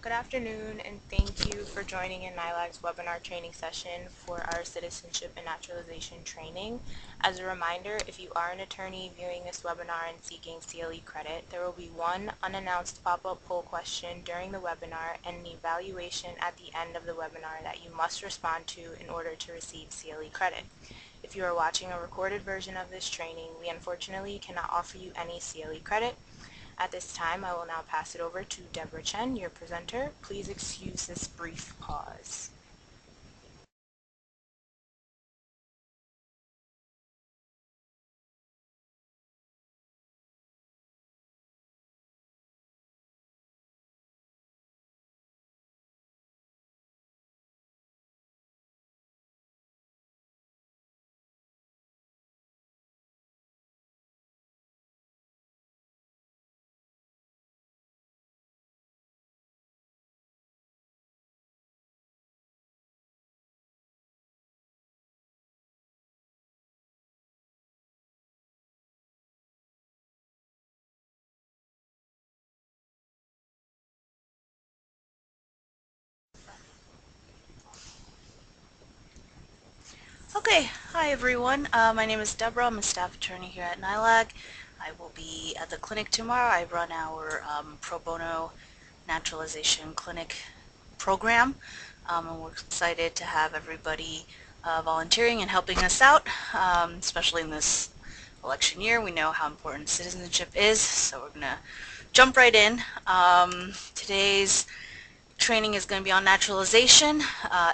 Good afternoon, and thank you for joining in NILAG's webinar training session for our Citizenship and Naturalization training. As a reminder, if you are an attorney viewing this webinar and seeking CLE credit, there will be one unannounced pop-up poll question during the webinar and an evaluation at the end of the webinar that you must respond to in order to receive CLE credit. If you are watching a recorded version of this training, we unfortunately cannot offer you any CLE credit. At this time, I will now pass it over to Deborah Chen, your presenter. Please excuse this brief pause. Okay, hi everyone. My name is Deborah. I'm a staff attorney here at NILAG. I will be at the clinic tomorrow. I run our pro bono naturalization clinic program. And we're excited to have everybody volunteering and helping us out, especially in this election year. We know how important citizenship is, so we're going to jump right in. Today's training is going to be on naturalization,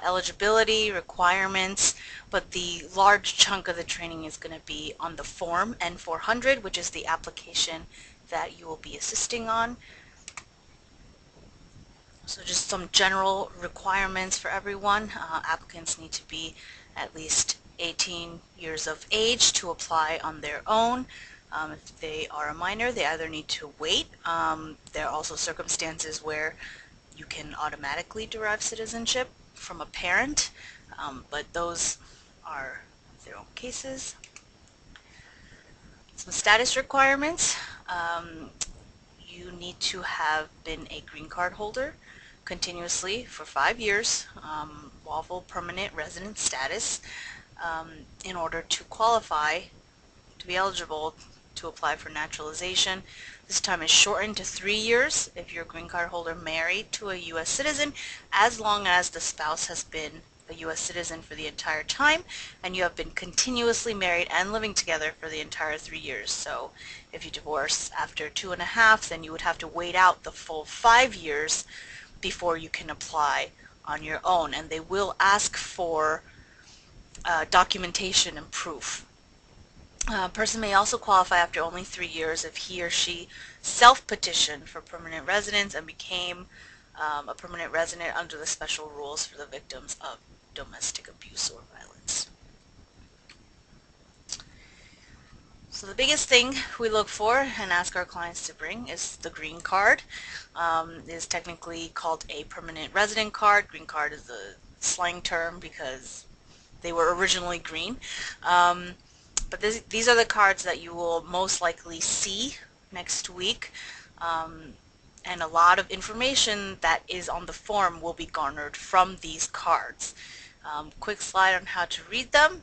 eligibility, requirements, but the large chunk of the training is going to be on the form N400, which is the application that you will be assisting on. So just some general requirements for everyone. Applicants need to be at least 18 years of age to apply on their own. If they are a minor, they either need to wait. There are also circumstances where you can automatically derive citizenship from a parent, but those are their own cases. Some status requirements. You need to have been a green card holder continuously for 5 years, lawful permanent resident status, in order to qualify to be eligible to apply for naturalization. This time is shortened to 3 years if you're a green card holder married to a U.S. citizen, as long as the spouse has been a U.S. citizen for the entire time and you have been continuously married and living together for the entire 3 years. So if you divorce after 2.5, then you would have to wait out the full 5 years before you can apply on your own, and they will ask for documentation and proof. A person may also qualify after only 3 years if he or she self-petitioned for permanent residence and became a permanent resident under the special rules for the victims of domestic abuse or violence. So the biggest thing we look for and ask our clients to bring is the green card. It is technically called a permanent resident card. Green card is a slang term because they were originally green. But these are the cards that you will most likely see next week, and a lot of information that is on the form will be garnered from these cards. Quick slide on how to read them.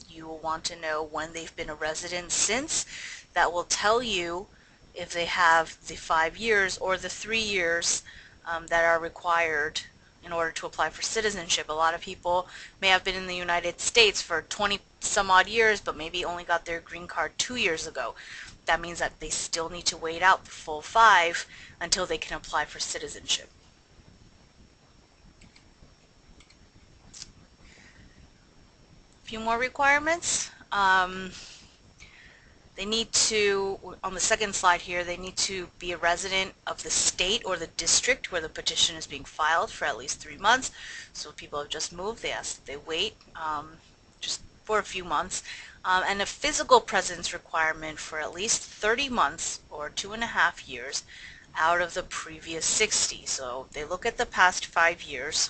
You will want to know when they've been a resident since. That will tell you if they have the 5 years or the 3 years that are required in order to apply for citizenship. A lot of people may have been in the United States for 20 some odd years, but maybe only got their green card 2 years ago. That means that they still need to wait out the full 5 until they can apply for citizenship. A few more requirements. They need to, on the second slide here, they need to be a resident of the state or the district where the petition is being filed for at least 3 months. So if people have just moved, they ask that they wait just for a few months. And a physical presence requirement for at least 30 months or 2.5 years out of the previous 60. So they look at the past 5 years.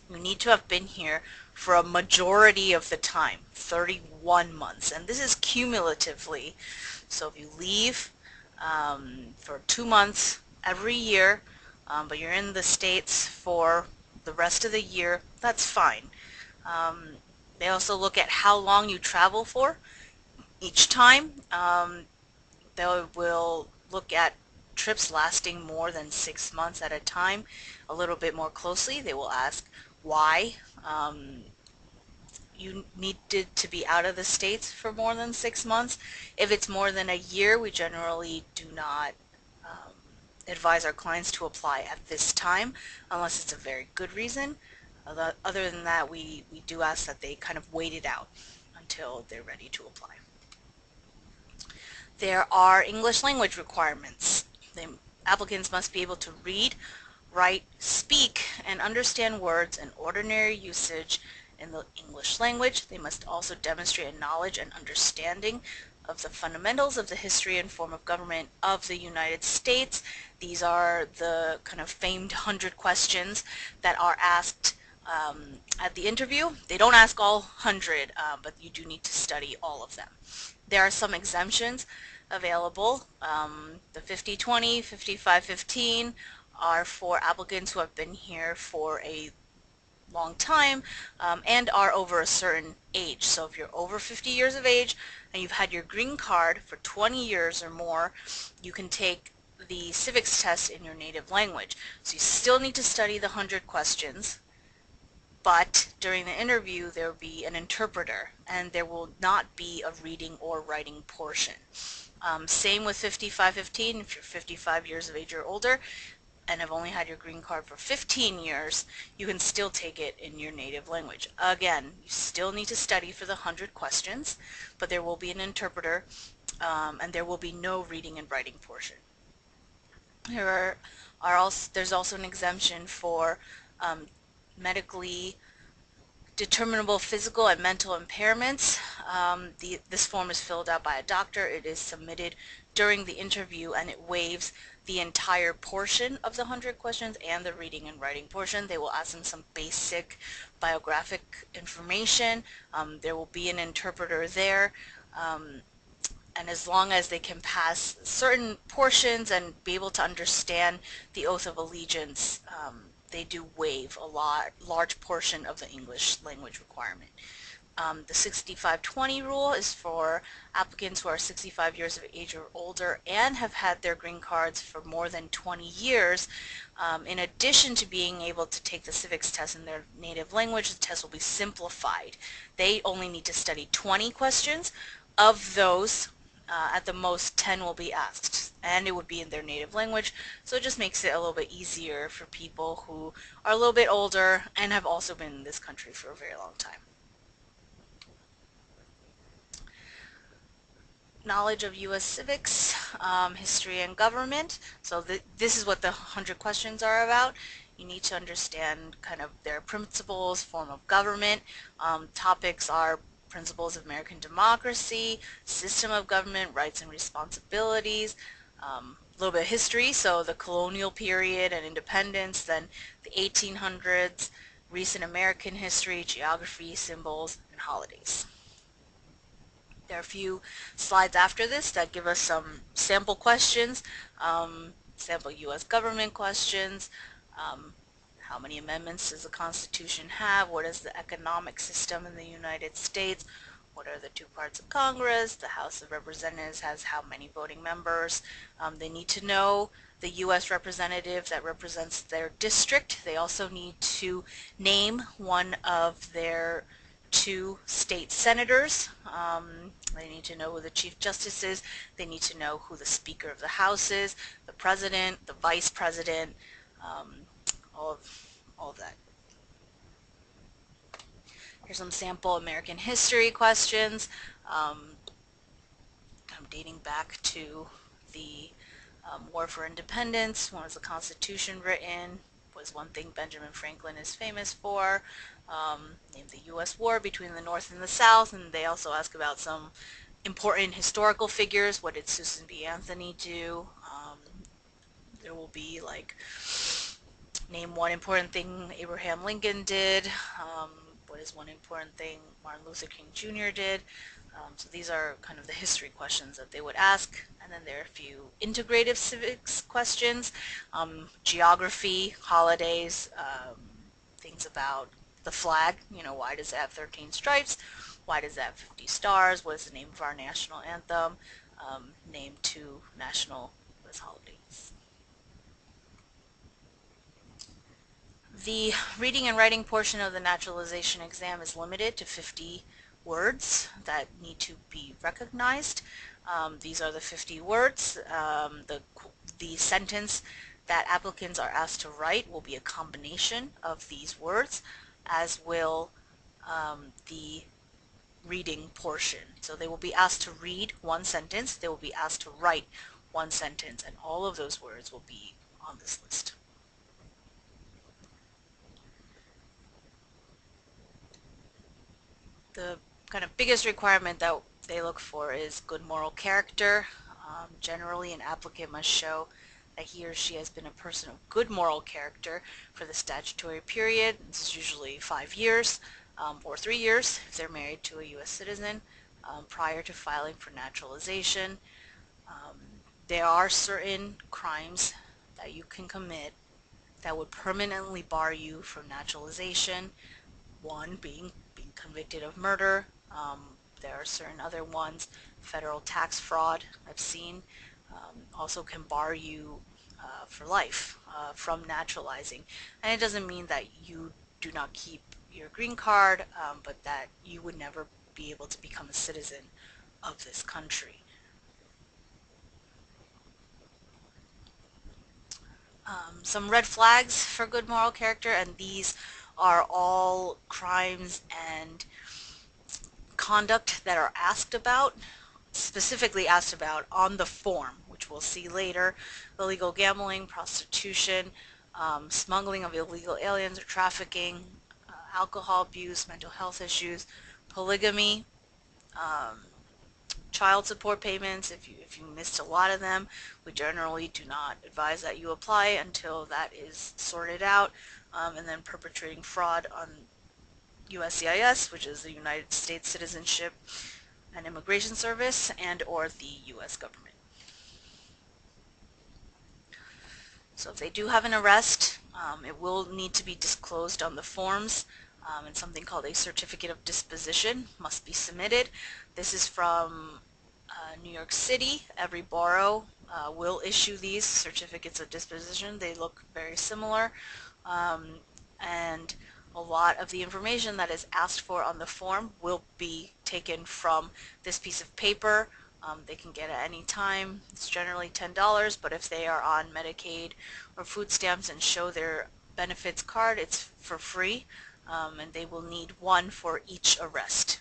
You need to have been here for a majority of the time, 31 months, and this is cumulatively. So if you leave for 2 months every year, but you're in the States for the rest of the year, that's fine. Um, they also look at how long you travel for each time. They will look at trips lasting more than 6 months at a time a little bit more closely. They will ask why you needed to be out of the States for more than 6 months. If it's more than a year, we generally do not advise our clients to apply at this time unless it's a very good reason. Other than that, we do ask that they kind of wait it out until they're ready to apply. There are English language requirements. The applicants must be able to read, write, speak, and understand words in ordinary usage in the English language. They must also demonstrate a knowledge and understanding of the fundamentals of the history and form of government of the United States. These are the kind of famed 100 questions that are asked at the interview. They don't ask all 100, but you do need to study all of them. There are some exemptions available. The 50-20, 55-15 are for applicants who have been here for a long time and are over a certain age. So if you're over 50 years of age and you've had your green card for 20 years or more, you can take the civics test in your native language. So you still need to study the 100 questions, but during the interview there will be an interpreter and there will not be a reading or writing portion. Same with 55-15. If you're 55 years of age or older and have only had your green card for 15 years, you can still take it in your native language. Again, you still need to study for the 100 questions, but there will be an interpreter and there will be no reading and writing portion. There's also an exemption for medically determinable physical and mental impairments. This form is filled out by a doctor. It is submitted during the interview and it waives the entire portion of the 100 questions and the reading and writing portion. They will ask them some basic biographic information. There will be an interpreter there. And as long as they can pass certain portions and be able to understand the oath of allegiance, they do waive a large portion of the English language requirement. The 65-20 rule is for applicants who are 65 years of age or older and have had their green cards for more than 20 years. In addition to being able to take the civics test in their native language, the test will be simplified. They only need to study 20 questions. Of those, at the most 10 will be asked and it would be in their native language, so it just makes it a little bit easier for people who are a little bit older and have also been in this country for a very long time. Knowledge of U.S. civics, history and government. So this is what the 100 questions are about. You need to understand kind of their principles, form of government. Topics are principles of American democracy, system of government, rights and responsibilities, a little bit of history, so the colonial period and independence, then the 1800s, recent American history, geography, symbols, and holidays. There are a few slides after this that give us some sample questions, sample U.S. government questions. How many amendments does the Constitution have? What is the economic system in the United States? What are the two parts of Congress? The House of Representatives has how many voting members? They need to know the U.S. representative that represents their district. They also need to name one of their two state senators. They need to know who the Chief Justice is. They need to know who the Speaker of the House is, the President, the Vice President, all of that. Here's some sample American history questions, dating back to the War for Independence. When was the Constitution written? Was one thing Benjamin Franklin is famous for. Name the U.S. war between the North and the South, and they also ask about some important historical figures. What did Susan B. Anthony do? There will be like, name one important thing Abraham Lincoln did. What is one important thing Martin Luther King Jr. did? So these are kind of the history questions that they would ask. And then there are a few integrative civics questions, geography, holidays, things about the flag, why does it have 13 stripes? Why does it have 50 stars? What is the name of our national anthem? Name 2 national holidays. The reading and writing portion of the naturalization exam is limited to 50 words that need to be recognized. These are the 50 words. The sentence that applicants are asked to write will be a combination of these words, as will the reading portion. So they will be asked to read one sentence, they will be asked to write one sentence, and all of those words will be on this list. The kind of biggest requirement that they look for is good moral character. Generally, an applicant must show that he or she has been a person of good moral character for the statutory period. This is usually 5 years or 3 years if they're married to a U.S. citizen prior to filing for naturalization. There are certain crimes that you can commit that would permanently bar you from naturalization. One being convicted of murder. There are certain other ones, federal tax fraud I've seen, also can bar you for life from naturalizing. And it doesn't mean that you do not keep your green card, but that you would never be able to become a citizen of this country. Some red flags for good moral character, and these are all crimes and conduct that are asked about, specifically asked about on the form, which we'll see later: illegal gambling, prostitution, smuggling of illegal aliens or trafficking, alcohol abuse, mental health issues, polygamy, child support payments. If you missed a lot of them, we generally do not advise that you apply until that is sorted out, and then perpetrating fraud on USCIS, which is the United States Citizenship and Immigration Service, and or the U.S. government. So if they do have an arrest, it will need to be disclosed on the forms, and something called a certificate of disposition must be submitted. This is from New York City. Every borough will issue these certificates of disposition. They look very similar, and a lot of the information that is asked for on the form will be taken from this piece of paper. They can get it at any time. It's generally $10, but if they are on Medicaid or food stamps and show their benefits card, it's for free, and they will need one for each arrest.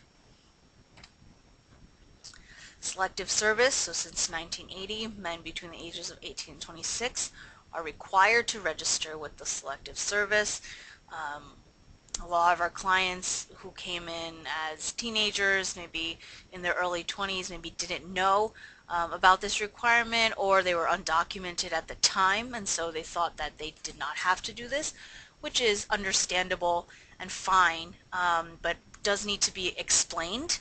Selective service. So since 1980, men between the ages of 18 and 26 are required to register with the Selective Service. A lot of our clients who came in as teenagers, maybe in their early 20s, maybe didn't know about this requirement, or they were undocumented at the time, and so they thought that they did not have to do this, which is understandable and fine, but does need to be explained.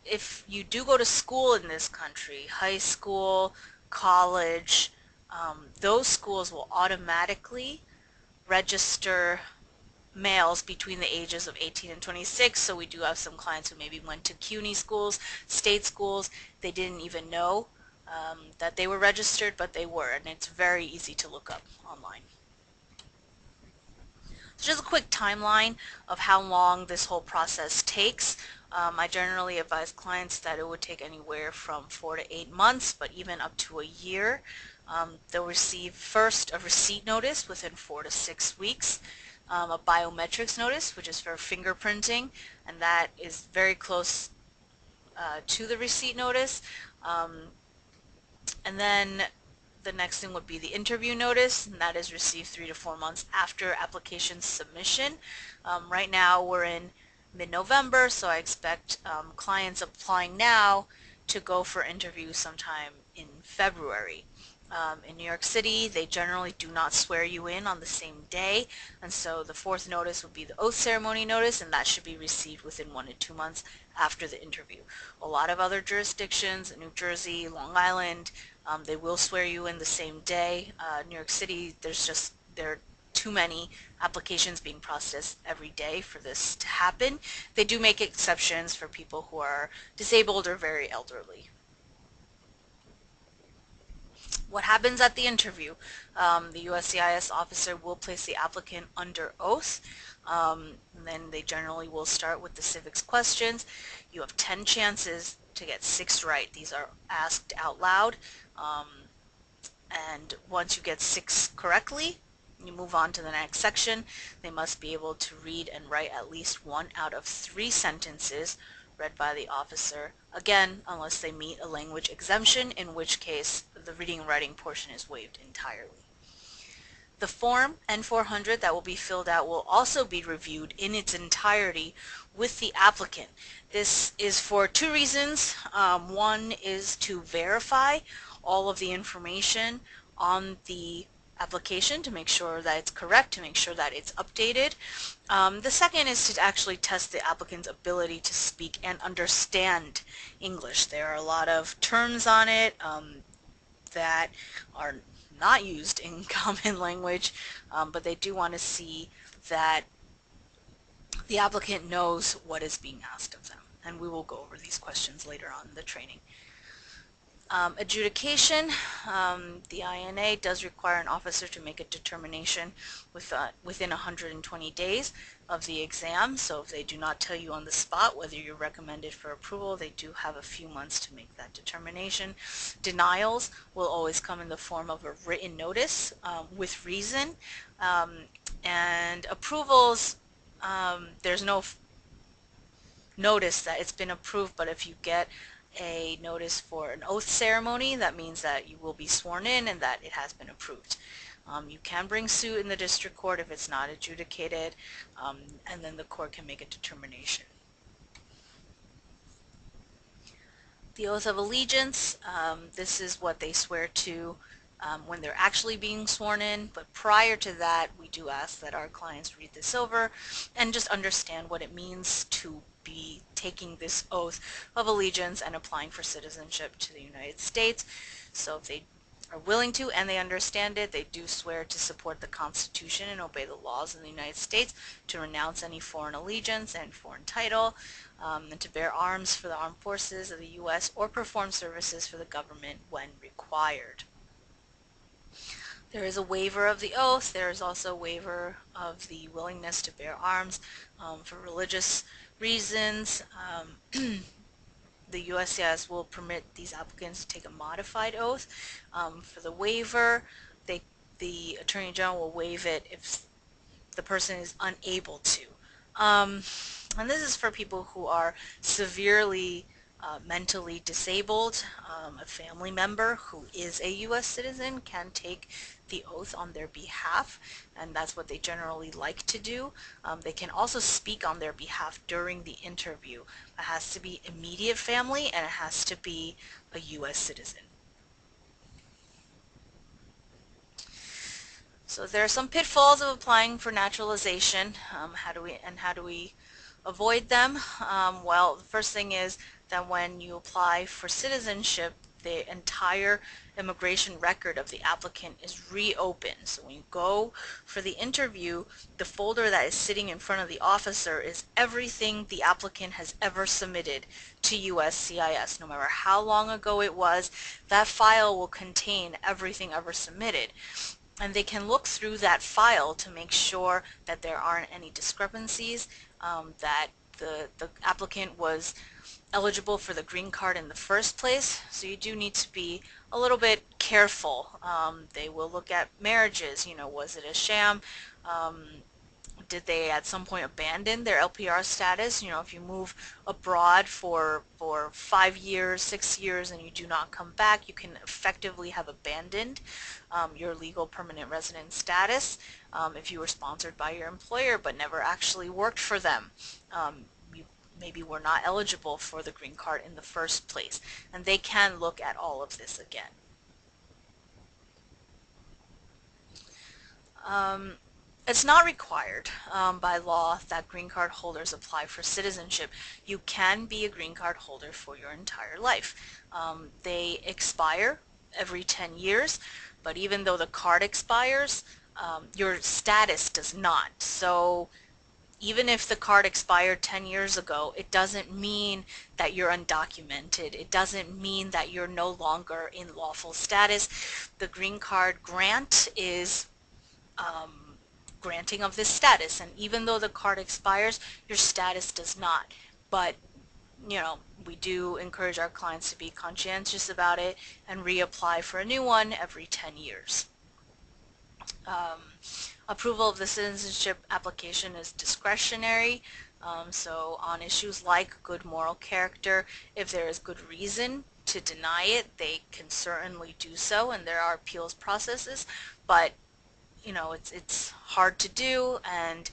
If you do go to school in this country, high school, college, those schools will automatically register males between the ages of 18 and 26. So we do have some clients who maybe went to CUNY schools, state schools. They didn't even know that they were registered, but they were, and it's very easy to look up online. So just a quick timeline of how long this whole process takes. I generally advise clients that it would take anywhere from 4 to 8 months, but even up to a year. They'll receive first a receipt notice within 4 to 6 weeks, a biometrics notice, which is for fingerprinting, and that is very close to the receipt notice. And then the next thing would be the interview notice, and that is received 3 to 4 months after application submission. Right now we're in mid-November, so I expect clients applying now to go for interviews sometime in February. In New York City, they generally do not swear you in on the same day, and so the fourth notice would be the oath ceremony notice, and that should be received within 1 to 2 months after the interview. A lot of other jurisdictions, New Jersey, Long Island, they will swear you in the same day. New York City, there are too many applications being processed every day for this to happen. They do make exceptions for people who are disabled or very elderly. What happens at the interview? The USCIS officer will place the applicant under oath. And then they generally will start with the civics questions. You have 10 chances to get 6 right. These are asked out loud. And once you get 6 correctly, you move on to the next section. They must be able to read and write at least 1 out of 3 sentences read by the officer, again, unless they meet a language exemption, in which case the reading and writing portion is waived entirely. The form N400 that will be filled out will also be reviewed in its entirety with the applicant. This is for 2 reasons. One is to verify all of the information on the application to make sure that it's correct, to make sure that it's updated. The second is to actually test the applicant's ability to speak and understand English. There are a lot of terms on it that are not used in common language, but they do want to see that the applicant knows what is being asked of them. And we will go over these questions later on in the training. Adjudication, the INA does require an officer to make a determination within 120 days of the exam. So if they do not tell you on the spot whether you're recommended for approval, they do have a few months to make that determination. Denials will always come in the form of a written notice with reason. And approvals, there's no notice that it's been approved, but if you get a notice for an oath ceremony, that means that you will be sworn in and that it has been approved. You can bring suit in the district court if it's not adjudicated, and then the court can make a determination. The oath of allegiance, this is what they swear to when they're actually being sworn in, but prior to that we do ask that our clients read this over and just understand what it means to be taking this oath of allegiance and applying for citizenship to the United States. So if they are willing to and they understand it, they do swear to support the Constitution and obey the laws of the United States, to renounce any foreign allegiance and foreign title, and to bear arms for the armed forces of the U.S. or perform services for the government when required. There is a waiver of the oath. There is also a waiver of the willingness to bear arms for religious reasons. The USCIS will permit these applicants to take a modified oath. For the waiver, the Attorney General will waive it if the person is unable to. And this is for people who are severely mentally disabled. A family member who is a U.S. citizen can take the oath on their behalf, and that's what they generally like to do. They can also speak on their behalf during the interview. It has to be immediate family and it has to be a U.S. citizen. So there are some pitfalls of applying for naturalization. How do we avoid them? Well, the first thing is that when you apply for citizenship, the entire immigration record of the applicant is reopened. So when you go for the interview, the folder that is sitting in front of the officer is everything the applicant has ever submitted to USCIS. No matter how long ago it was, that file will contain everything ever submitted. And they can look through that file to make sure that there aren't any discrepancies, that the applicant was eligible for the green card in the first place. So you do need to be a little bit careful. They will look at marriages. Was it a sham? Did they at some point abandon their LPR status? If you move abroad for 5 years, 6 years, and you do not come back, you can effectively have abandoned your legal permanent resident status. If you were sponsored by your employer but never actually worked for them, you maybe were not eligible for the green card in the first place. And they can look at all of this again. Um, it's not required by law that green card holders apply for citizenship. You can be a green card holder for your entire life. They expire every 10 years, but even though the card expires, your status does not. So even if the card expired 10 years ago, it doesn't mean that you're undocumented. It doesn't mean that you're no longer in lawful status. The green card grant is granting of this status, and even though the card expires, your status does not. But we do encourage our clients to be conscientious about it and reapply for a new one every 10 years. Approval of the citizenship application is discretionary, so on issues like good moral character, if there is good reason to deny it, they can certainly do so, and there are appeals processes, but it's hard to do, and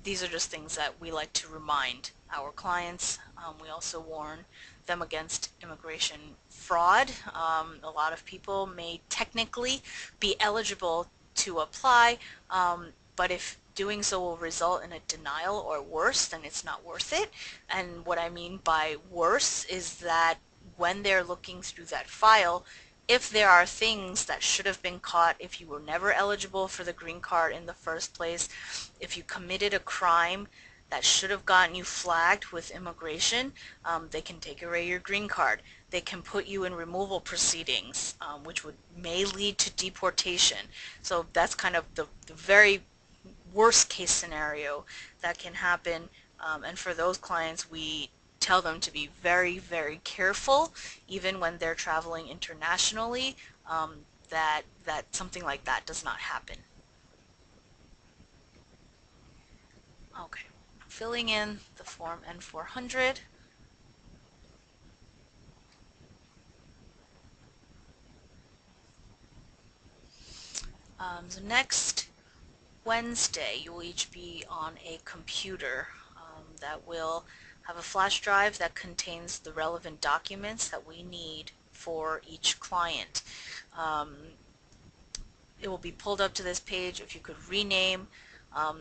these are just things that we like to remind our clients. We also warn them against immigration fraud. A lot of people may technically be eligible to apply, but if doing so will result in a denial or worse, then it's not worth it. And what I mean by worse is that when they're looking through that file, if there are things that should have been caught, if you were never eligible for the green card in the first place, if you committed a crime that should have gotten you flagged with immigration, they can take away your green card. They can put you in removal proceedings, which may lead to deportation. So that's kind of the very worst case scenario that can happen. And for those clients, we tell them to be very, very careful, even when they're traveling internationally, that something like that does not happen. Okay, filling in the form N400. So next Wednesday, you will each be on a computer that will have a flash drive that contains the relevant documents that we need for each client. It will be pulled up to this page. If you could rename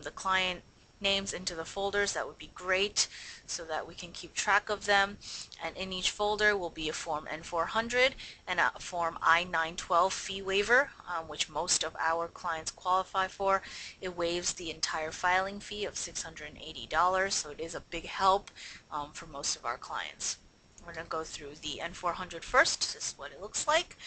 the client names into the folders, that would be great, so that we can keep track of them. And in each folder will be a form N400 and a form I-912 fee waiver, which most of our clients qualify for. It waives the entire filing fee of $680, so it is a big help for most of our clients. We're going to go through the N400 first. This is what it looks like.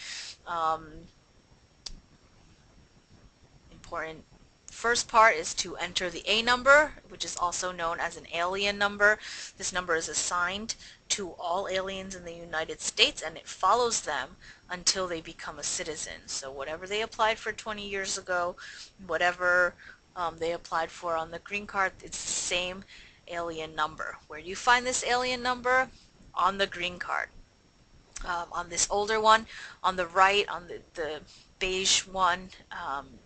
Important first part is to enter the A number, which is also known as an alien number. This number is assigned to all aliens in the United States, and it follows them until they become a citizen. So whatever they applied for 20 years ago, whatever they applied for on the green card, it's the same alien number. Where do you find this alien number? On the green card. On this older one, on the right, on the beige one,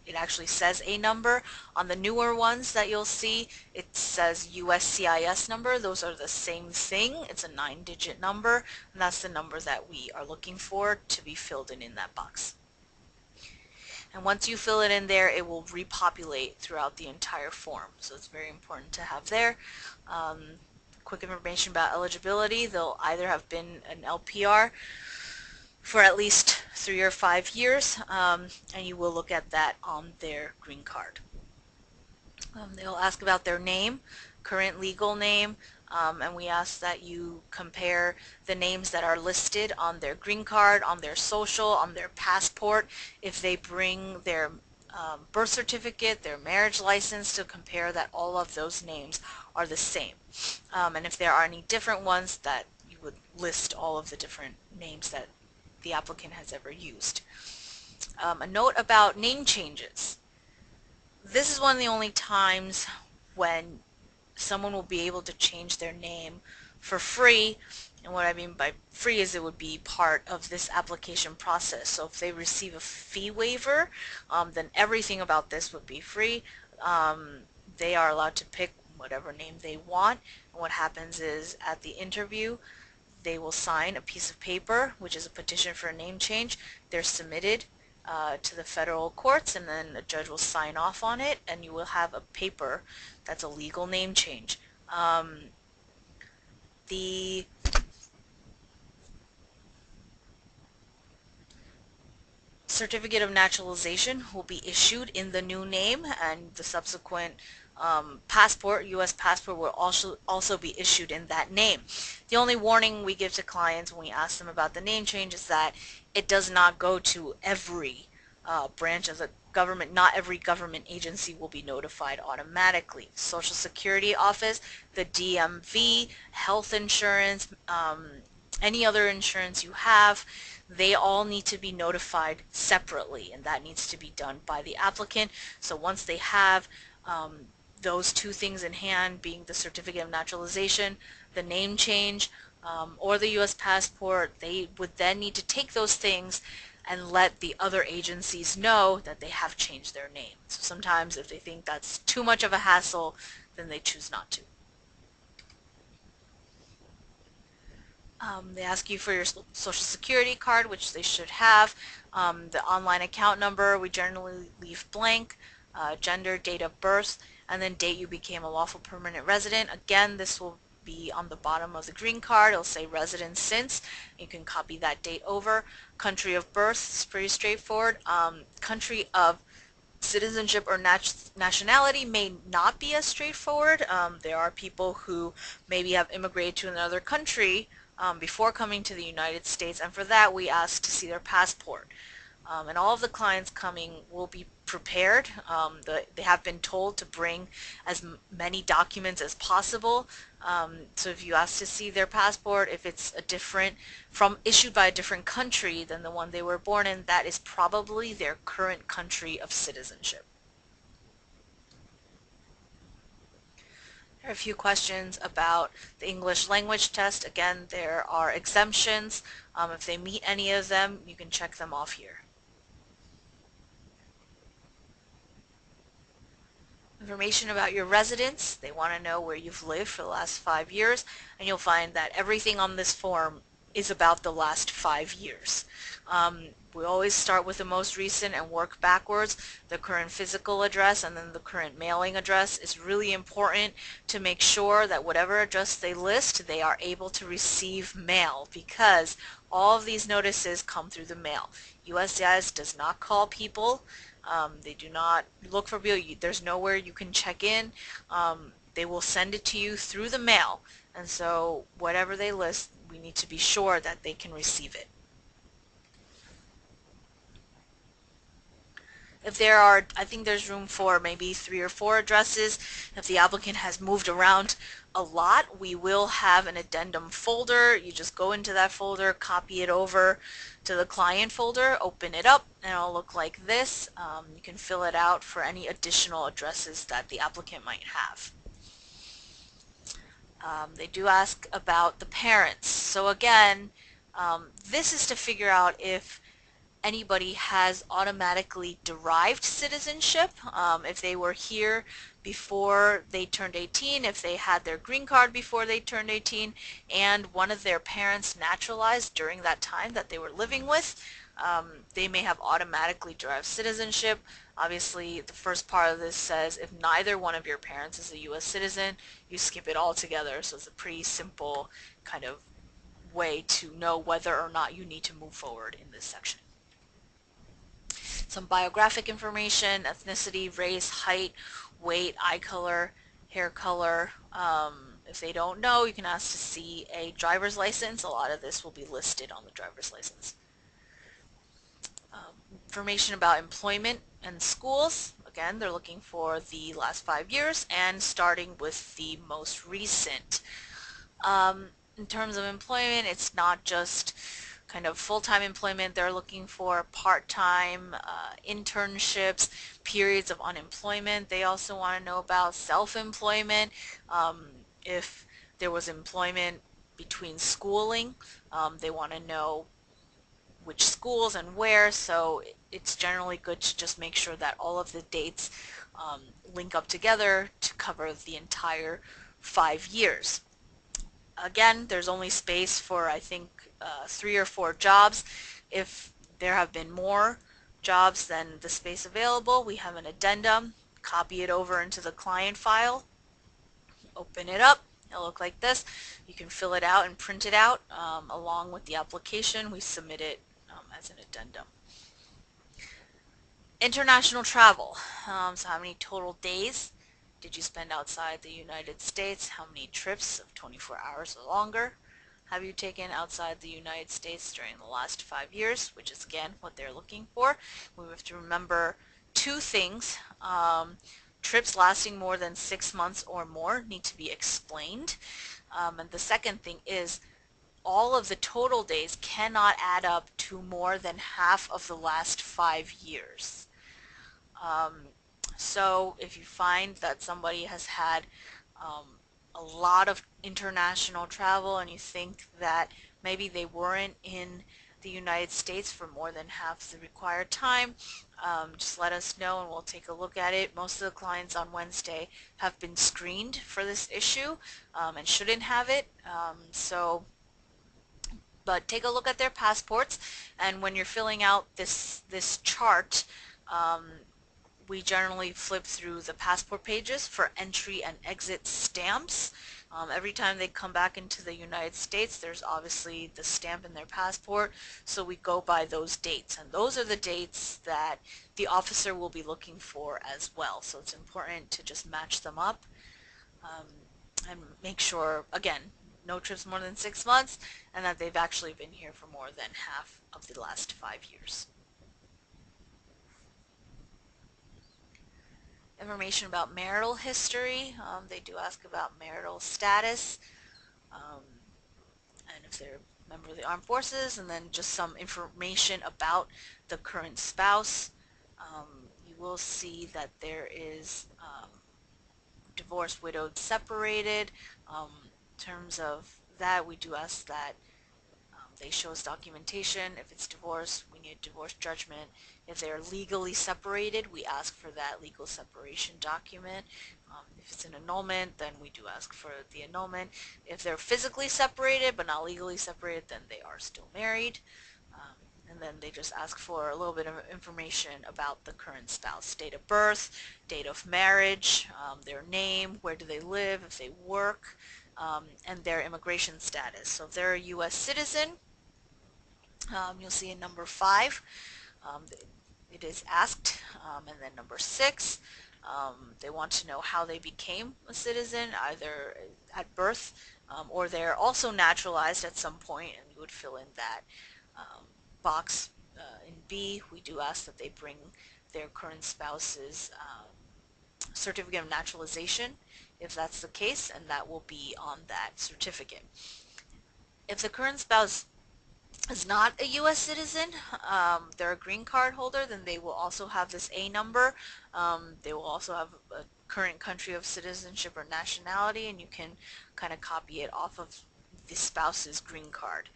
it actually says a number. On the newer ones that you'll see, it says USCIS number. Those are the same thing. It's a 9-digit number, and that's the number that we are looking for to be filled in that box. And once you fill it in there, it will repopulate throughout the entire form. So it's very important to have there. Quick information about eligibility. They'll either have been an LPR for at least 3 or 5 years, and you will look at that on their green card. They'll ask about their name, current legal name, and we ask that you compare the names that are listed on their green card, on their social, on their passport. If they bring their birth certificate, their marriage license, to compare that all of those names are the same. And if there are any different ones, that you would list all of the different names that the applicant has ever used. A note about name changes. This is one of the only times when someone will be able to change their name for free. And what I mean by free is it would be part of this application process. So if they receive a fee waiver, then everything about this would be free. They are allowed to pick whatever name they want. And what happens is at the interview, they will sign a piece of paper, which is a petition for a name change. They're submitted to the federal courts, and then a judge will sign off on it, and you will have a paper that's a legal name change. The certificate of naturalization will be issued in the new name, and the subsequent passport, U.S. passport, will also be issued in that name. The only warning we give to clients when we ask them about the name change is that it does not go to every branch of the government. Not every government agency will be notified automatically. Social Security Office, the DMV, health insurance, any other insurance you have, they all need to be notified separately, and that needs to be done by the applicant. So once they have those two things in hand, being the certificate of naturalization, the name change, or the U.S. passport, they would then need to take those things and let the other agencies know that they have changed their name. So sometimes if they think that's too much of a hassle, then they choose not to. They ask you for your social security card, which they should have. The online account number, we generally leave blank. Gender, date of birth, and then date you became a lawful permanent resident. Again, this will be on the bottom of the green card. It'll say resident since. You can copy that date over. Country of birth is pretty straightforward. Country of citizenship or nationality may not be as straightforward. There are people who maybe have immigrated to another country before coming to the United States, and for that we ask to see their passport. And all of the clients coming will be prepared. They have been told to bring as many documents as possible. So if you ask to see their passport, if it's a different, issued by a different country than the one they were born in, that is probably their current country of citizenship. There are a few questions about the English language test. Again, there are exemptions. If they meet any of them, you can check them off here. Information about your residence. They want to know where you've lived for the last 5 years, and you'll find that everything on this form is about the last 5 years. We always start with the most recent and work backwards. The current physical address and then the current mailing address is really important to make sure that whatever address they list, they are able to receive mail, because all of these notices come through the mail. USCIS does not call people. They do not look for people. There's nowhere you can check in. They will send it to you through the mail, and so whatever they list, we need to be sure that they can receive it. If there are, I think there's room for maybe 3 or 4 addresses. If the applicant has moved around a lot, we will have an addendum folder. You just go into that folder, copy it over to the client folder, open it up, and it'll look like this. You can fill it out for any additional addresses that the applicant might have. They do ask about the parents. So again, this is to figure out if anybody has automatically derived citizenship, if they were here before they turned 18, if they had their green card before they turned 18, and one of their parents naturalized during that time that they were living with, they may have automatically derived citizenship. Obviously, the first part of this says if neither one of your parents is a U.S. citizen, you skip it all together. So it's a pretty simple kind of way to know whether or not you need to move forward in this section. Some biographic information: ethnicity, race, height, weight, eye color, hair color. If they don't know, you can ask to see a driver's license. A lot of this will be listed on the driver's license. Information about employment and schools. Again, they're looking for the last 5 years and starting with the most recent. In terms of employment, it's not just kind of full-time employment. They're looking for part-time internships, periods of unemployment. They also want to know about self-employment. If there was employment between schooling, they want to know which schools and where. So it's generally good to just make sure that all of the dates link up together to cover the entire 5 years. Again, there's only space for, I think, 3 or 4 jobs. If there have been more jobs than the space available, we have an addendum. Copy it over into the client file, open it up. It'll look like this. You can fill it out and print it out along with the application. We submit it as an addendum. International travel. So how many total days did you spend outside the United States? How many trips of 24 hours or longer have you taken outside the United States during the last 5 years? Which is again what they're looking for. We have to remember two things. Trips lasting more than 6 months or more need to be explained. And the second thing is all of the total days cannot add up to more than half of the last 5 years. Um, so if you find that somebody has had a lot of international travel and you think that maybe they weren't in the United States for more than half the required time, just let us know and we'll take a look at it. Most of the clients on Wednesday have been screened for this issue and shouldn't have it. But take a look at their passports, and when you're filling out this chart, um, we generally flip through the passport pages for entry and exit stamps. Every time they come back into the United States, there's obviously the stamp in their passport, so we go by those dates, and those are the dates that the officer will be looking for as well. So it's important to just match them up um, and make sure, again, no trips more than 6 months, and that they've actually been here for more than half of the last 5 years. Information about marital history. They do ask about marital status, um, and if they're a member of the armed forces, and then just some information about the current spouse. You will see that there is divorced, widowed, separated. In terms of that, we do ask that they show us documentation. If it's divorce, we need a divorce judgment. If they're legally separated, we ask for that legal separation document. If it's an annulment, then we do ask for the annulment. If they're physically separated but not legally separated, then they are still married. And then they just ask for a little bit of information about the current spouse. Date of birth, date of marriage, their name, where do they live, if they work, and their immigration status. So if they're a U.S. citizen, you'll see in number 5, it is asked, and then number 6, they want to know how they became a citizen, either at birth or they're also naturalized at some point, and you would fill in that box. In B, we do ask that they bring their current spouse's certificate of naturalization, if that's the case, and that will be on that certificate. If the current spouse is not a U.S. citizen, they're a green card holder, then they will also have this A number. They will also have a current country of citizenship or nationality, and you can kind of copy it off of the spouse's green card.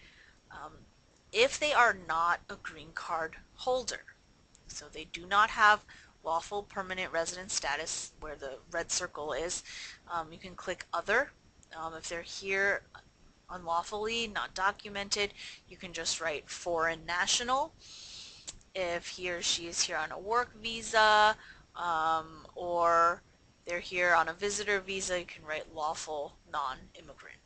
If they are not a green card holder, so they do not have lawful permanent resident status, where the red circle is, you can click Other. If they're here unlawfully, not documented, you can just write foreign national. If he or she is here on a work visa, or they're here on a visitor visa, you can write lawful non-immigrant.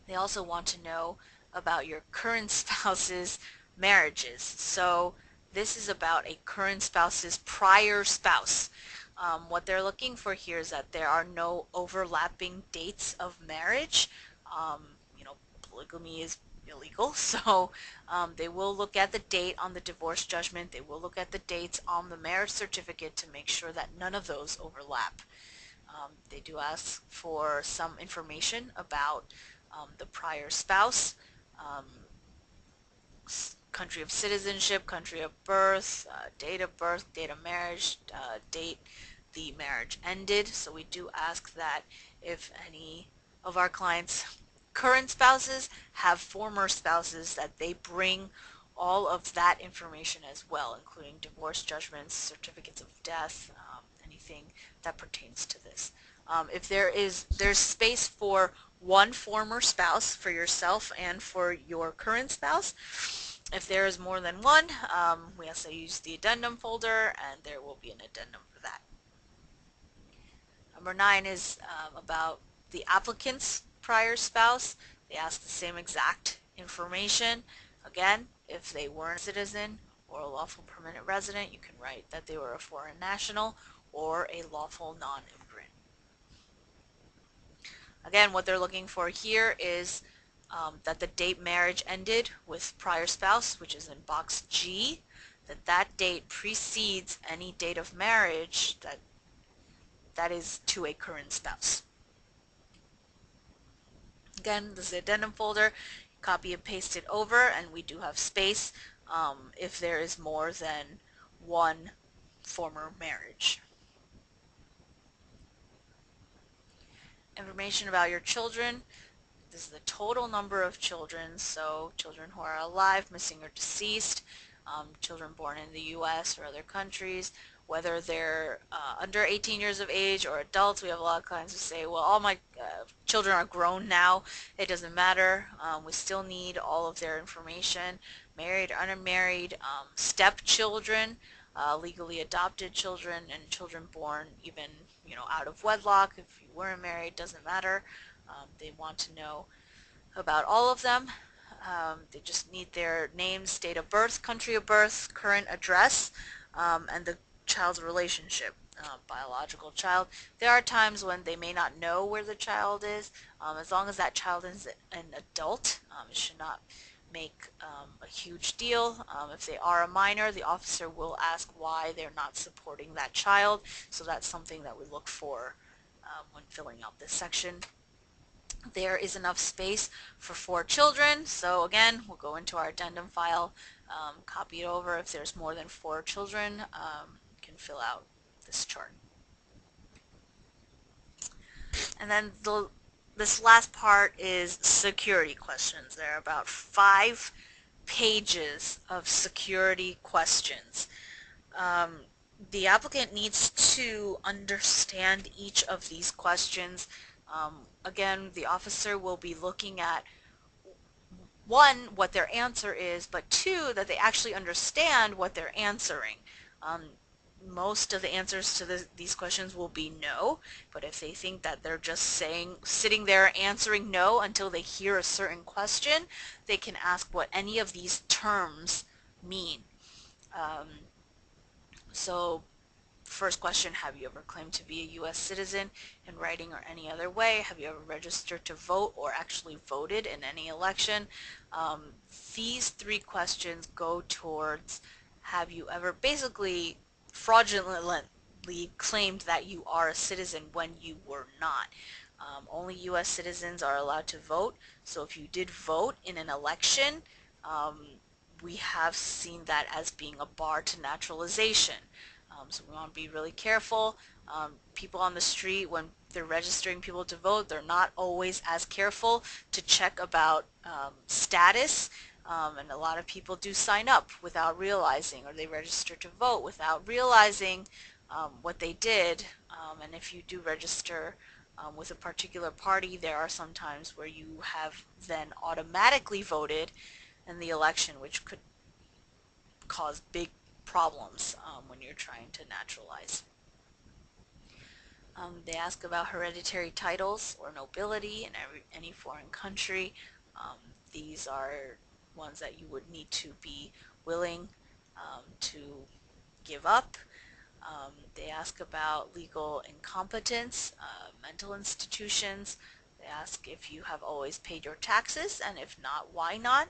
They also want to know about your current spouse's marriages. So this is about a current spouse's prior spouse. What they're looking for here is that there are no overlapping dates of marriage. Polygamy is illegal, so they will look at the date on the divorce judgment. They will look at the dates on the marriage certificate to make sure that none of those overlap. They do ask for some information about the prior spouse, country of citizenship, country of birth, date of marriage, date the marriage ended. So we do ask that if any of our clients' current spouses have former spouses, that they bring all of that information as well, including divorce judgments, certificates of death, anything that pertains to this. If there's space for one former spouse for yourself and for your current spouse. If there is more than one, we also use the addendum folder, and there will be an addendum for that. Number 9 is about the applicant's prior spouse. They ask the same exact information. Again, if they weren't a citizen or a lawful permanent resident, you can write that they were a foreign national or a lawful non-immigrant. Again, what they're looking for here is that the date marriage ended with prior spouse, which is in box G, that date precedes any date of marriage that is to a current spouse. Again, this is the addendum folder. Copy and paste it over, and we do have space if there is more than one former marriage. Information about your children. This is the total number of children, so children who are alive, missing, or deceased, children born in the U.S. or other countries, whether they're under 18 years of age or adults. We have a lot of clients who say, well, all my children are grown now. It doesn't matter. We still need all of their information, married, unmarried, stepchildren, legally adopted children, and children born even out of wedlock. If you weren't married, doesn't matter. They want to know about all of them. They just need their names, date of birth, country of birth, current address, and the child's relationship, biological child. There are times when they may not know where the child is. As long as that child is an adult, it should not make a huge deal. If they are a minor, the officer will ask why they're not supporting that child. So that's something that we look for when filling out this section. There is enough space for 4 children, so again, we'll go into our addendum file, copy it over. If there's more than 4 children, you can fill out this chart. And then this last part is security questions. There are about 5 pages of security questions. The applicant needs to understand each of these questions. Again, the officer will be looking at, 1, what their answer is, but 2, that they actually understand what they're answering. Most of the answers to these questions will be no, but if they think that they're just sitting there answering no until they hear a certain question, they can ask what any of these terms mean. So first question, have you ever claimed to be a U.S. citizen in writing or any other way? Have you ever registered to vote or actually voted in any election? These 3 questions go towards, have you ever basically fraudulently claimed that you are a citizen when you were not? Only U.S. citizens are allowed to vote, so if you did vote in an election, we have seen that as being a bar to naturalization. So we want to be really careful. People on the street, when they're registering people to vote, they're not always as careful to check about status, and a lot of people do sign up without realizing, or they register to vote without realizing what they did. And if you do register with a particular party, there are some times where you have then automatically voted in the election, which could cause big problems when you're trying to naturalize. They ask about hereditary titles or nobility in any foreign country. These are ones that you would need to be willing to give up. They ask about legal incompetence, mental institutions. They ask if you have always paid your taxes, and if not, why not?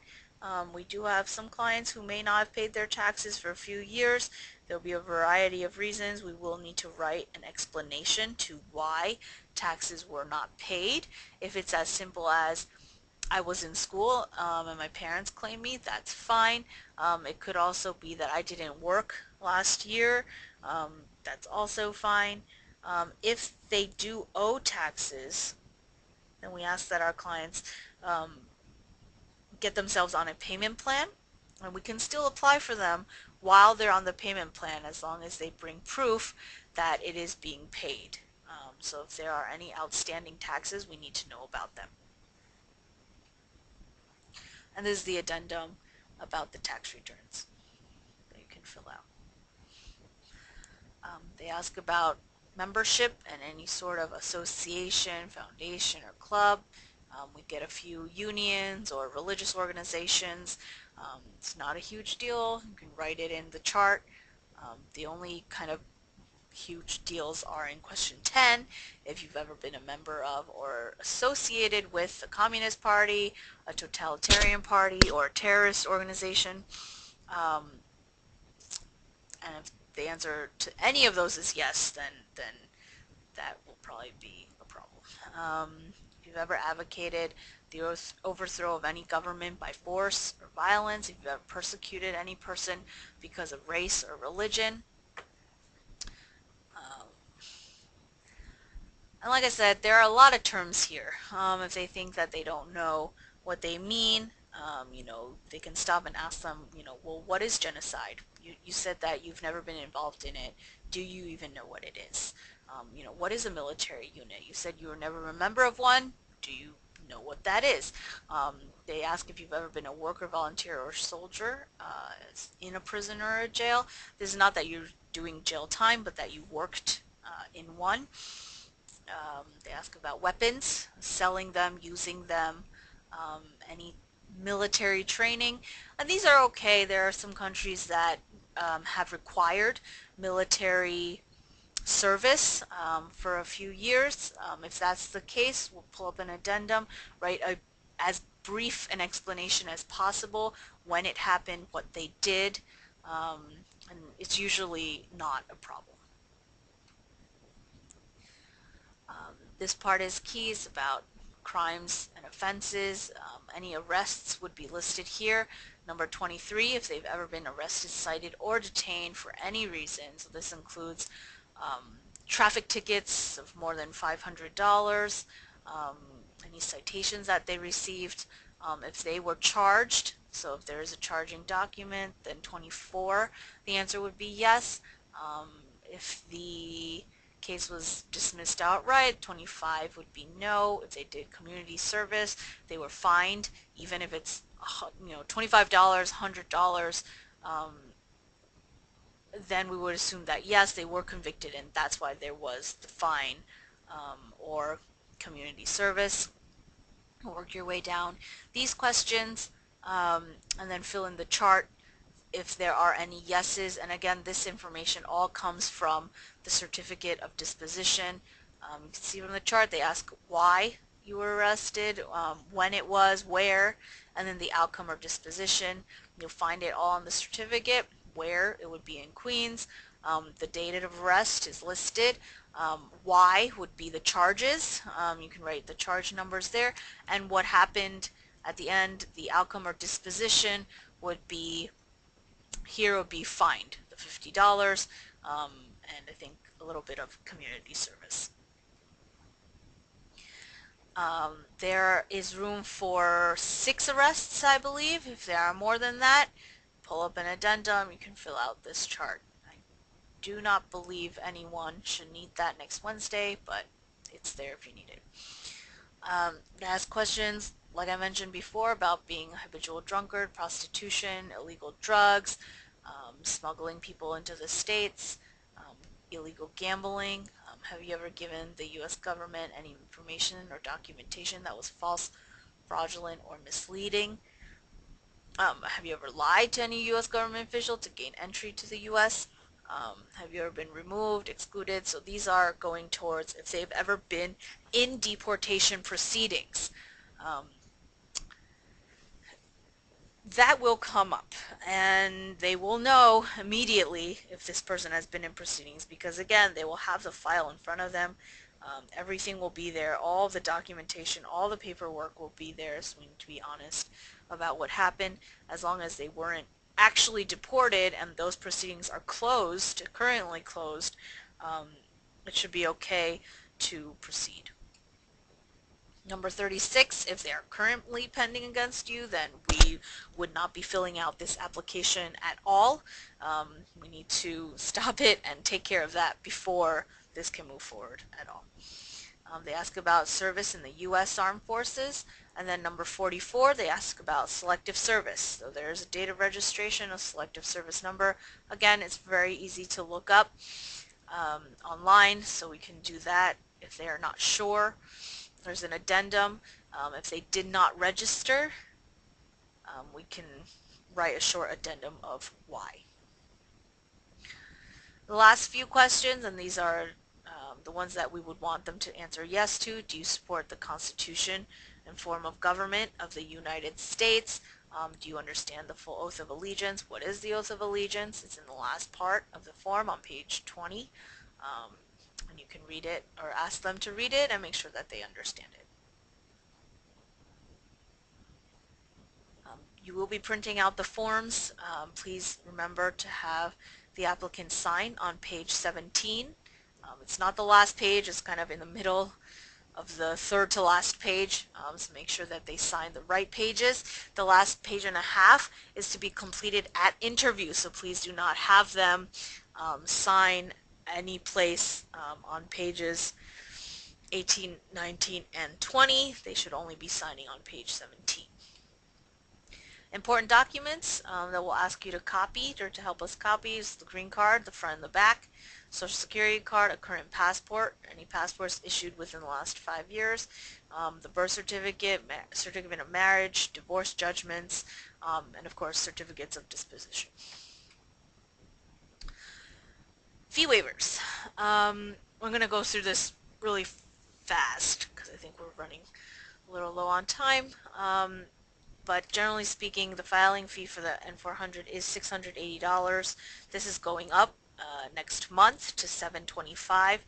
We do have some clients who may not have paid their taxes for a few years. There'll be a variety of reasons. We will need to write an explanation to why taxes were not paid. If it's as simple as, I was in school and my parents claim me, that's fine. It could also be that I didn't work last year. That's also fine. If they do owe taxes, then we ask that our clients get themselves on a payment plan, and we can still apply for them while they're on the payment plan as long as they bring proof that it is being paid. So if there are any outstanding taxes, we need to know about them. And this is the addendum. about the tax returns that you can fill out. They ask about membership and any sort of association, foundation, or club. We get a few unions or religious organizations. It's not a huge deal. You can write it in the chart. The only kind of huge deals are in question 10, if you've ever been a member of or associated with a communist party, a totalitarian party, or a terrorist organization. Um, and if the answer to any of those is yes, then that will probably be a problem. If you've ever advocated the overthrow of any government by force or violence, if you've ever persecuted any person because of race or religion. Um, and like I said, there are a lot of terms here. If they think that they don't know what they mean, they can stop and ask them, well, what is genocide? You said that you've never been involved in it. Do you even know what it is? What is a military unit? You said you were never a member of one. Do you know what that is? They ask if you've ever been a worker, volunteer, or soldier in a prison or a jail. This is not that you're doing jail time, but that you worked in one. They ask about weapons, selling them, using them, any military training. And these are okay. There are some countries that have required military service for a few years. If that's the case, we'll pull up an addendum, write as brief an explanation as possible, when it happened, what they did, and it's usually not a problem. This part is keys about crimes and offenses. Any arrests would be listed here. Number 23, if they've ever been arrested, cited, or detained for any reason. So this includes traffic tickets of more than $500, any citations that they received, if they were charged. So if there is a charging document, then 24, the answer would be yes. If the case was dismissed outright, 25 would be no. If they did community service, they were fined, even if it's $25, $100, then we would assume that yes, they were convicted and that's why there was the fine, or community service. Work your way down these questions, and then fill in the chart if there are any yeses. And again, this information all comes from the certificate of disposition. You can see from the chart they ask why you were arrested, when it was, where, and then the outcome or disposition. You'll find it all on the certificate. Where, it would be in Queens. The date of arrest is listed. Why would be the charges. You can write the charge numbers there. And what happened at the end, the outcome or disposition would be, here would be fined, the $50, and I think a little bit of community service. There is room for 6 arrests, I believe. If there are more than that, pull up an addendum. You can fill out this chart. I do not believe anyone should need that next Wednesday, but it's there if you need it. Ask questions, like I mentioned before, about being a habitual drunkard, prostitution, illegal drugs, smuggling people into the States, illegal gambling. Have you ever given the U.S. government any information or documentation that was false, fraudulent, or misleading? Have you ever lied to any U.S. government official to gain entry to the U.S.? Have you ever been removed, excluded? So these are going towards if they've ever been in deportation proceedings. That will come up, and they will know immediately if this person has been in proceedings, because again, they will have the file in front of them. Everything will be there. All the documentation, all the paperwork will be there, so we need to be honest about what happened. As long as they weren't actually deported and those proceedings are closed, currently closed, it should be okay to proceed. Number 36, if they are currently pending against you, then we would not be filling out this application at all. We need to stop it and take care of that before this can move forward at all. They ask about service in the U.S. Armed Forces. And then number 44, they ask about selective service. So there's a date of registration, a selective service number. Again, it's very easy to look up online, so we can do that if they are not sure. There's an addendum. If they did not register, we can write a short addendum of why. The last few questions, and these are the ones that we would want them to answer yes to. Do you support the Constitution and form of government of the United States? Do you understand the full oath of allegiance? What is the oath of allegiance? It's in the last part of the form on page 20. And you can read it or ask them to read it and make sure that they understand it. You will be printing out the forms. Please remember to have the applicant sign on page 17. It's not the last page, it's kind of in the middle of the third to last page, so make sure that they sign the right pages. The last page and a half is to be completed at interview, so please do not have them sign any place on pages 18, 19, and 20. They should only be signing on page 17. Important documents that we'll ask you to copy or to help us copy is the green card, the front and the back, social security card, a current passport, any passports issued within the last 5 years, the birth certificate, certificate of marriage, divorce judgments, and of course certificates of disposition. Fee waivers. We're going to go through this really fast because I think we're running a little low on time. But generally speaking, the filing fee for the N400 is $680. This is going up next month to $725.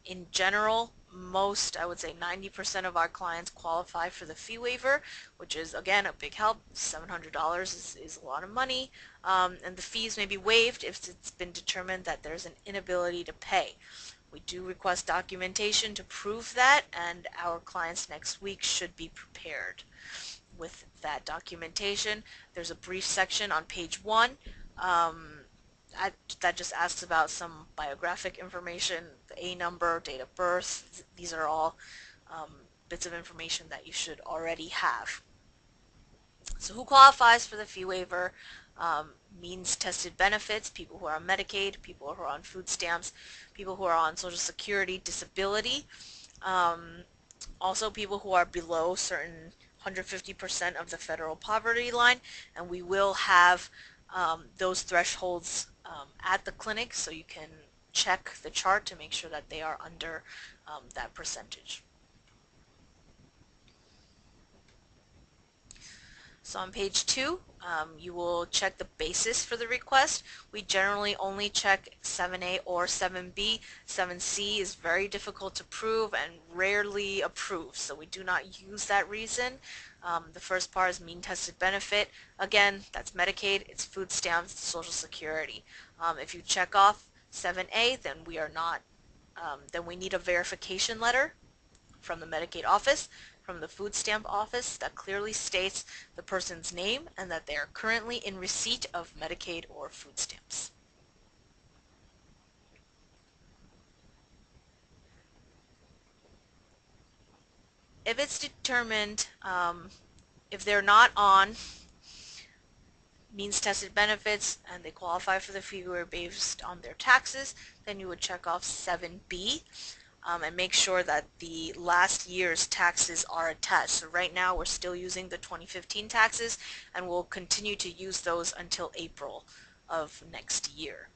In general, most, I would say 90% of our clients qualify for the fee waiver, which is, again, a big help. $700 is a lot of money, and the fees may be waived if it's been determined that there's an inability to pay. We do request documentation to prove that, and our clients next week should be prepared with that documentation. There's a brief section on page 1 that just asks about some biographic information, the A number, date of birth. These are all bits of information that you should already have. So who qualifies for the fee waiver? Means tested benefits, people who are on Medicaid, people who are on food stamps, people who are on Social Security, disability, also people who are below certain 150% of the federal poverty line, and we will have those thresholds at the clinic, so you can check the chart to make sure that they are under that percentage. So on page 2, you will check the basis for the request. We generally only check 7A or 7B. 7C is very difficult to prove and rarely approved, so we do not use that reason. The first part is mean tested benefit. Again, that's Medicaid, it's food stamps, it's Social Security. If you check off 7A, then we are not, then we need a verification letter from the Medicaid office, from the food stamp office, that clearly states the person's name and that they are currently in receipt of Medicaid or food stamps. If it's determined, if they're not on means tested benefits and they qualify for the fee waiver based on their taxes, then you would check off 7B. And make sure that the last year's taxes are attached. So right now we're still using the 2015 taxes, and we'll continue to use those until April of next year.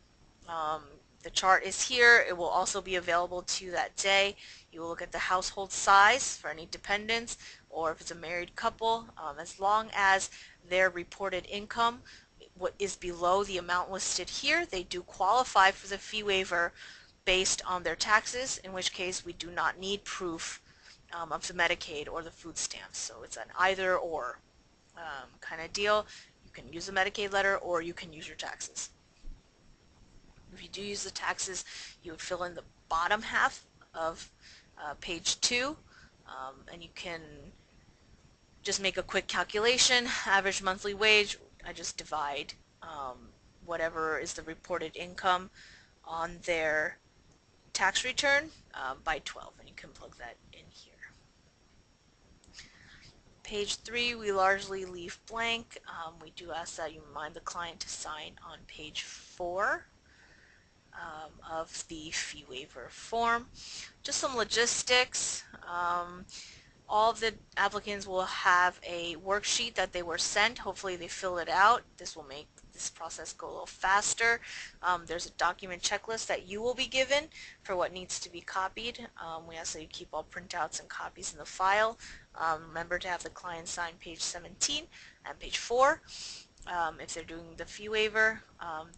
The chart is here. It will also be available to you that day. You will look at the household size for any dependents, or if it's a married couple, as long as their reported income what is below the amount listed here, they do qualify for the fee waiver based on their taxes, in which case we do not need proof of the Medicaid or the food stamps. So it's an either or kind of deal. You can use a Medicaid letter or you can use your taxes. If you do use the taxes, you would fill in the bottom half of page 2, and you can just make a quick calculation. Average monthly wage, I just divide whatever is the reported income on their tax return by 12, and you can plug that in here. Page 3 we largely leave blank. We do ask that you remind the client to sign on page 4 of the fee waiver form. Just some logistics. All of the applicants will have a worksheet that they were sent. Hopefully they fill it out. This will make this process go a little faster. There's a document checklist that you will be given for what needs to be copied. We ask that you keep all printouts and copies in the file. Remember to have the client sign page 17 and page 4. If they're doing the fee waiver,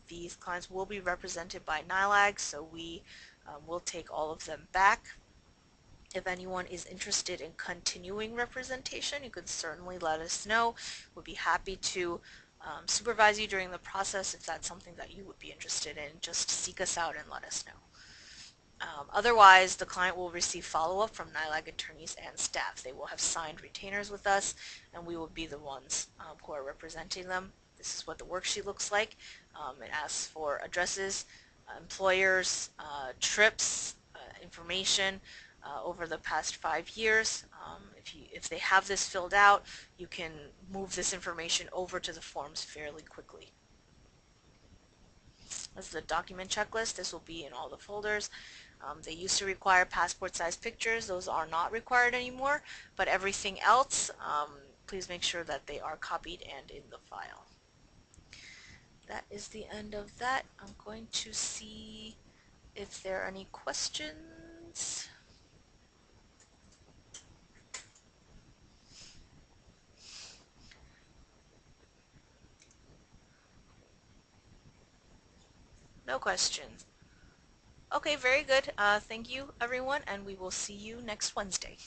these clients will be represented by NILAG, so we will take all of them back. If anyone is interested in continuing representation, you could certainly let us know. We'd be happy to supervise you during the process if that's something that you would be interested in. Just seek us out and let us know. Otherwise, the client will receive follow-up from NILAG attorneys and staff. They will have signed retainers with us, and we will be the ones who are representing them. This is what the worksheet looks like. It asks for addresses, employers, trips, information over the past 5 years. If they have this filled out, you can move this information over to the forms fairly quickly. This is the document checklist. This will be in all the folders. They used to require passport size pictures. Those are not required anymore, but everything else, please make sure that they are copied and in the file. That is the end of that. I'm going to see if there are any questions. No questions. Okay, very good. Thank you, everyone, and we will see you next Wednesday.